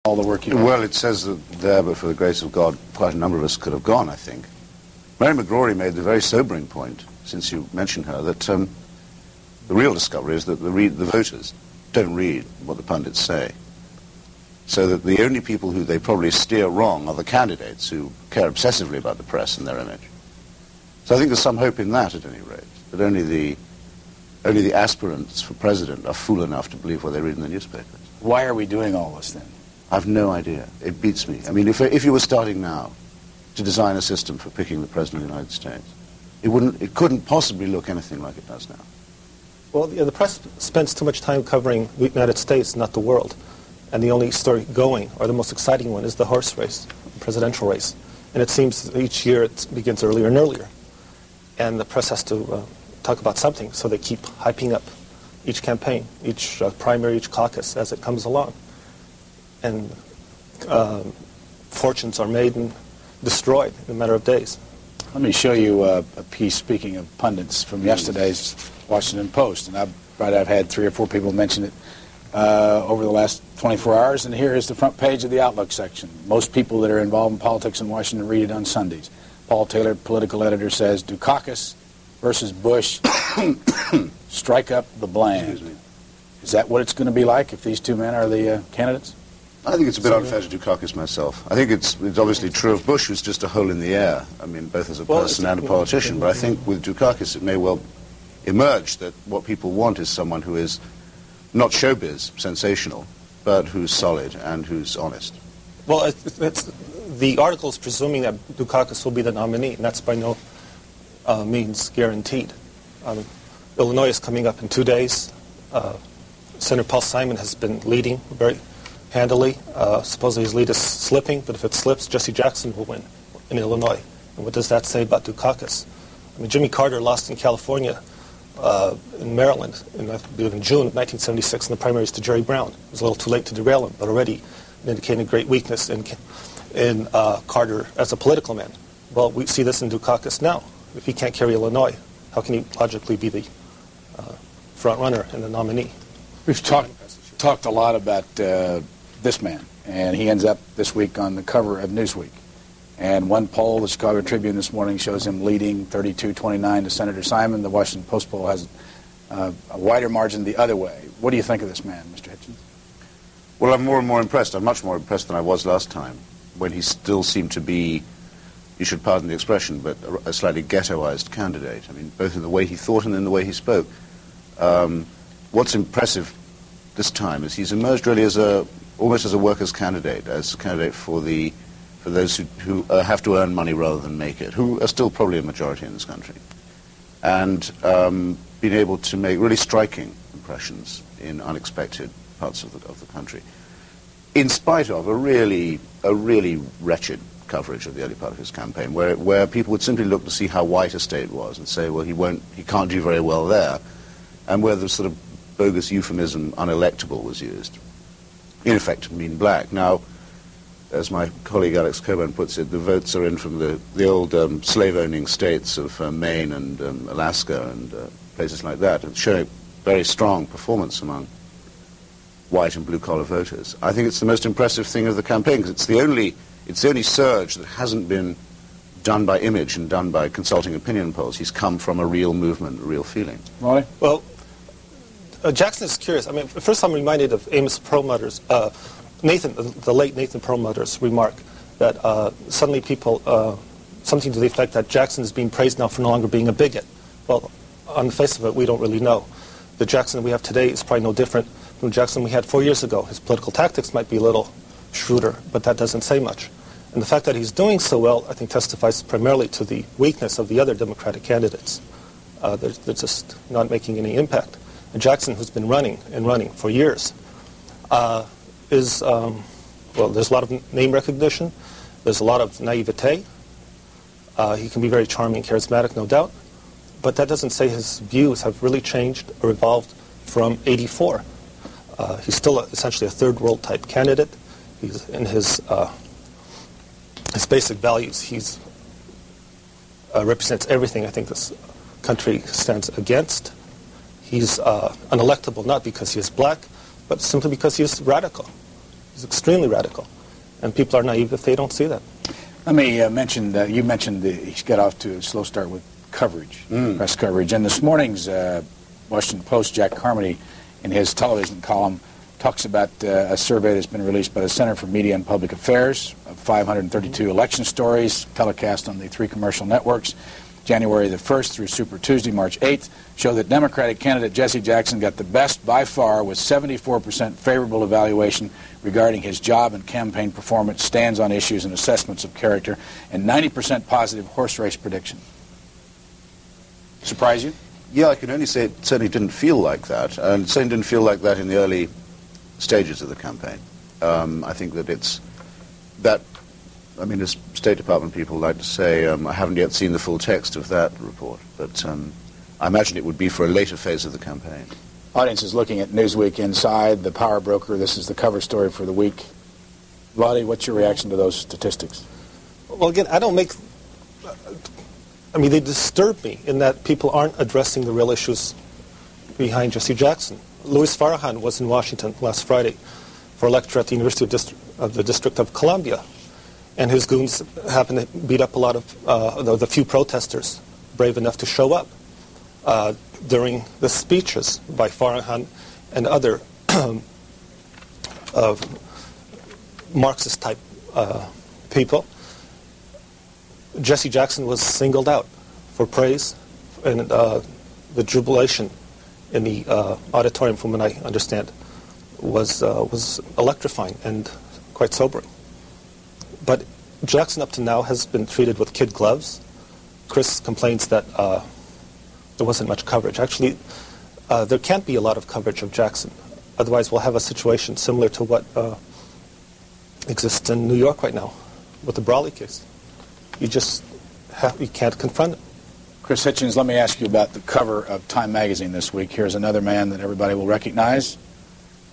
all the work you did? Well, it says that there, but for the grace of God, quite a number of us could have gone, I think. Mary McGrory made the very sobering point, since you mentioned her, that the real discovery is that the voters don't read what the pundits say. So that the only people who they probably steer wrong are the candidates who care obsessively about the press and their image. So I think there's some hope in that, at any rate, that only the aspirants for president are fool enough to believe what they read in the newspapers. Why are we doing all this, then? I've no idea. It beats me. I mean, if you were starting now to design a system for picking the President of the United States, it couldn't possibly look anything like it does now. Well, the press spends too much time covering the United States, not the world. And the only story going, or the most exciting one, is the horse race, the presidential race. And it seems each year it begins earlier and earlier. And the press has to talk about something, so they keep hyping up each campaign, each primary, each caucus as it comes along. And fortunes are made and destroyed in a matter of days. Let me show you a piece, speaking of pundits, from yesterday's Washington Post. And I've had 3 or 4 people mention it over the last 24 hours. And here is the front page of the Outlook section. Most people that are involved in politics in Washington read it on Sundays. Paul Taylor, political editor, says, Dukakis versus Bush, strike up the blame. Is that what it's going to be like if these two men are the candidates? I think it's a bit unfair to Dukakis myself. I think it's obviously true of Bush, who's just a hole in the air. I mean, both as a person and a politician. But I think with Dukakis it may well emerge that what people want is someone who is not showbiz, sensational, but who's solid and who's honest. Well, the article is presuming that Dukakis will be the nominee, and that's by no means guaranteed. Illinois is coming up in 2 days. Senator Paul Simon has been leading very handily. Supposedly his lead is slipping, but if it slips, Jesse Jackson will win in Illinois. And what does that say about Dukakis? I mean, Jimmy Carter lost in California, in Maryland, I believe in June of 1976 in the primaries to Jerry Brown. It was a little too late to derail him, but already indicating great weakness in Carter as a political man. Well, we see this in Dukakis now. If he can't carry Illinois, how can he logically be the front runner and the nominee? We've talked a lot about this man, and he ends up this week on the cover of Newsweek. And one poll, the Chicago Tribune this morning, shows him leading 32-29 to Senator Simon. The Washington Post poll has a wider margin the other way. What do you think of this man, Mr. Hitchens? Well, I'm more and more impressed. I'm much more impressed than I was last time, when he still seemed to be, you should pardon the expression, but a slightly ghettoized candidate. I mean, both in the way he thought and in the way he spoke. What's impressive this time is he's emerged really as almost as a workers' candidate, as a candidate for those who have to earn money rather than make it, who are still probably a majority in this country, and being able to make really striking impressions in unexpected parts of the country, in spite of a really wretched coverage of the early part of his campaign, where people would simply look to see how white a state was and say, well, he can't do very well there, and where the sort of bogus euphemism unelectable was used, in effect to mean black. Now, as my colleague Alex Coburn puts it, the votes are in from the old slave-owning states of Maine and Alaska and places like that, and showing very strong performance among white and blue-collar voters. I think it's the most impressive thing of the campaign, because it's the only surge that hasn't been done by image and done by consulting opinion polls. He's come from a real movement, a real feeling. Molly? Well, Jackson is curious. I mean, first I'm reminded of Amos Perlmutter's, the late Nathan Perlmutter's remark that suddenly people, something to the effect that Jackson is being praised now for no longer being a bigot. Well, on the face of it, we don't really know. The Jackson we have today is probably no different from the Jackson we had 4 years ago. His political tactics might be a little shrewder, but that doesn't say much. And the fact that he's doing so well, I think, testifies primarily to the weakness of the other Democratic candidates. They're just not making any impact. And Jackson, who's been running for years, well, there's a lot of name recognition. There's a lot of naivete. He can be very charming, charismatic, no doubt. But that doesn't say his views have really changed or evolved from '84. He's still essentially a third world type candidate. He's in his basic values. He's represents everything I think this country stands against. He's unelectable not because he is black, but simply because he is radical. He's extremely radical. And people are naive if they don't see that. Let me mention that you mentioned he's got off to a slow start with coverage, press coverage. And this morning's Washington Post, Jack Carmody, in his television column, talks about a survey that's been released by the Center for Media and Public Affairs of 532 election stories telecast on the 3 commercial networks, January the 1st through Super Tuesday, March 8th, show that Democratic candidate Jesse Jackson got the best by far with 74% favorable evaluation regarding his job and campaign performance, stands on issues and assessments of character, and 90% positive horse race prediction. Surprise you? Yeah, I can only say it certainly didn't feel like that, and it certainly didn't feel like that in the early stages of the campaign. I think that as State Department people like to say, I haven't yet seen the full text of that report, but I imagine it would be for a later phase of the campaign. Audience is looking at Newsweek Inside, the power broker. This is the cover story for the week. Vladi, what's your reaction to those statistics? Well, again, they disturb me in that people aren't addressing the real issues behind Jesse Jackson. Louis Farrakhan was in Washington last Friday for a lecture at the University of the District of Columbia, and his goons happened to beat up a lot of the few protesters brave enough to show up during the speeches by Farrakhan and other Marxist-type people. Jesse Jackson was singled out for praise, and the jubilation in the auditorium, from what I understand, was electrifying and quite sobering. But Jackson up to now has been treated with kid gloves. Chris complains that there wasn't much coverage. Actually, there can't be a lot of coverage of Jackson. Otherwise, we'll have a situation similar to what exists in New York right now with the Brawley case. You can't confront it. Chris Hitchens, let me ask you about the cover of Time magazine this week. Here's another man that everybody will recognize,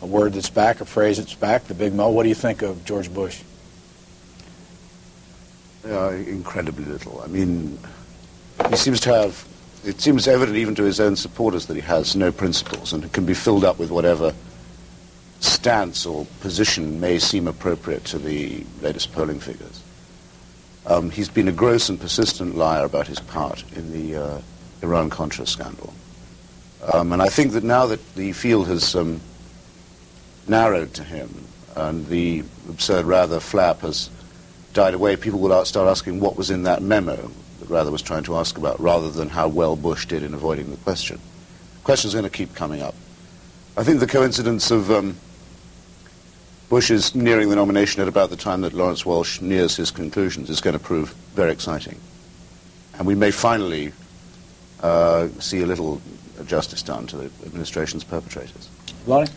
a word that's back, a phrase that's back, the Big Mo. What do you think of George Bush? Incredibly little. I mean, he seems to have, it seems evident even to his own supporters that he has no principles and can be filled up with whatever stance or position may seem appropriate to the latest polling figures. He's been a gross and persistent liar about his part in the Iran-Contra scandal. And I think that now that the field has narrowed to him and the absurd rather flap has died away, people will start asking what was in that memo that Rather was trying to ask about, rather than how well Bush did in avoiding the question. The question's going to keep coming up. I think the coincidence of Bush is nearing the nomination at about the time that Lawrence Welsh nears his conclusions is going to prove very exciting. And we may finally see a little justice done to the administration's perpetrators. Lonnie?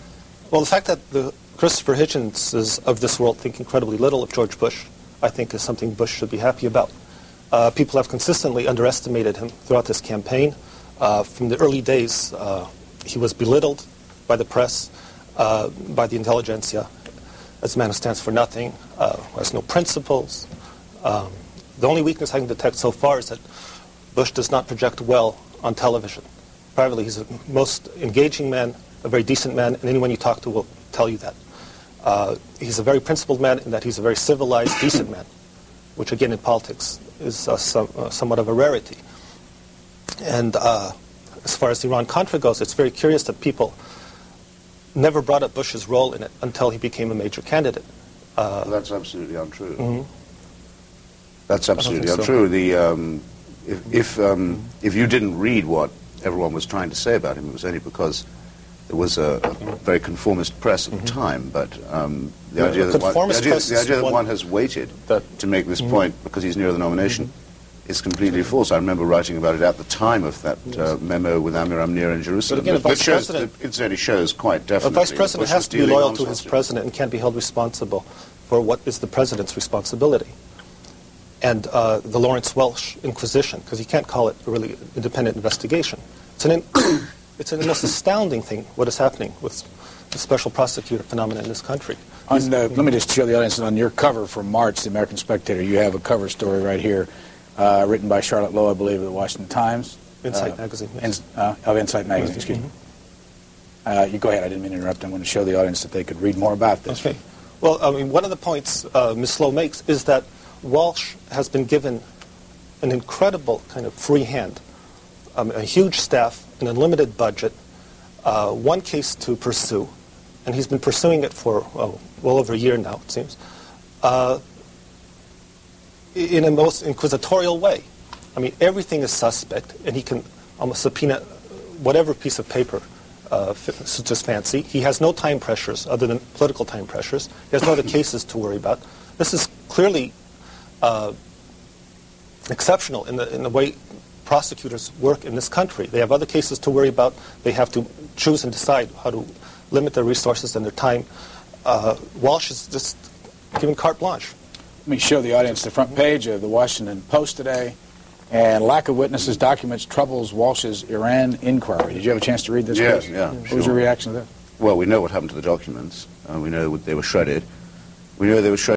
Well, the fact that the Christopher Hitchens of this world think incredibly little of George Bush, I think, is something Bush should be happy about. People have consistently underestimated him throughout this campaign. From the early days, he was belittled by the press, by the intelligentsia, as a man who stands for nothing, who has no principles. The only weakness I can detect so far is that Bush does not project well on television. Privately, he's the most engaging man, a very decent man, and anyone you talk to will tell you that. He's a very principled man in that he's a very civilized, decent man, which again in politics is somewhat of a rarity. And as far as Iran-Contra goes, it's very curious that people never brought up Bush's role in it until he became a major candidate. Well, that's absolutely untrue. Mm-hmm. That's absolutely untrue. So. If you didn't read what everyone was trying to say about him, it was only because there was a very conformist press at the time. But the idea that one has waited to make this point because he's near the nomination is completely false. I remember writing about it at the time of that memo with Amir Amnir in Jerusalem. But again, it certainly shows quite definitely. A vice president has to be loyal to his president and can't be held responsible for what is the president's responsibility. And the Lawrence Welsh Inquisition, because you can't call it a really independent investigation. It's an most astounding thing what is happening with the special prosecutor phenomenon in this country. Let me just show the audience on your cover for March, the American Spectator, you have a cover story right here. Written by Charlotte Lowe, I believe, of the Washington Times. Insight Magazine. Yes. Of Insight Magazine, excuse me. You go ahead, I didn't mean to interrupt. I want to show the audience that they could read more about this. Okay. Well, I mean, one of the points Ms. Slow makes is that Walsh has been given an incredible kind of free hand, a huge staff, an unlimited budget, one case to pursue, and he's been pursuing it for well over a year now, it seems, in a most inquisitorial way. I mean, everything is suspect, and he can almost subpoena whatever piece of paper suits his fancy. He has no time pressures other than political time pressures. He has no other cases to worry about. This is clearly exceptional in the way prosecutors work in this country. They have other cases to worry about. They have to choose and decide how to limit their resources and their time. Walsh is just given carte blanche. Let me show the audience the front page of the Washington Post today. And lack of witnesses documents troubles Walsh's Iran inquiry. Did you have a chance to read this? Yeah, Chris? yeah. What was your reaction to that? Well, we know what happened to the documents. We know they were shredded. We know they were shredded.